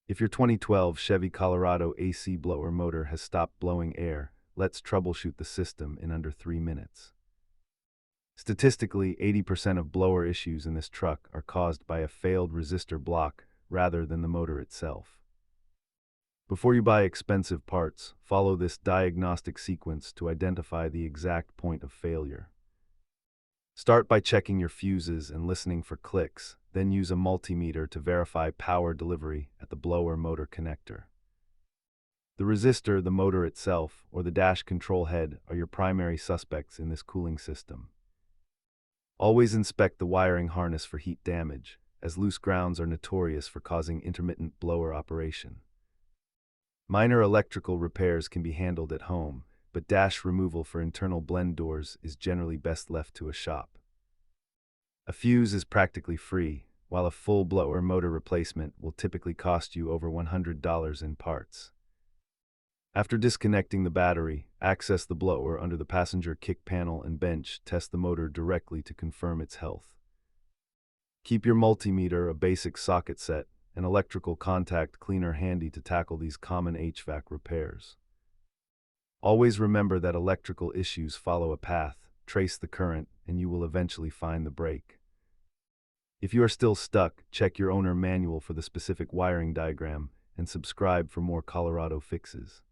If your 2012 Chevy Colorado AC blower motor has stopped blowing air, let's troubleshoot the system in under 3 minutes. Statistically, 80% of blower issues in this truck are caused by a failed resistor block rather than the motor itself. Before you buy expensive parts, follow this diagnostic sequence to identify the exact point of failure. Start by checking your fuses and listening for clicks, then use a multimeter to verify power delivery at the blower motor connector. The resistor, the motor itself, or the dash control head are your primary suspects in this cooling system. Always inspect the wiring harness for heat damage, as loose grounds are notorious for causing intermittent blower operation. Minor electrical repairs can be handled at home, but dash removal for internal blend doors is generally best left to a shop. A fuse is practically free, while a full blower motor replacement will typically cost you over $100 in parts. After disconnecting the battery, access the blower under the passenger kick panel and bench. Test the motor directly to confirm its health. Keep your multimeter, a basic socket set, and electrical contact cleaner handy to tackle these common HVAC repairs. Always remember that electrical issues follow a path. Trace the current, and you will eventually find the break. If you are still stuck, check your owner manual for the specific wiring diagram and subscribe for more Colorado fixes.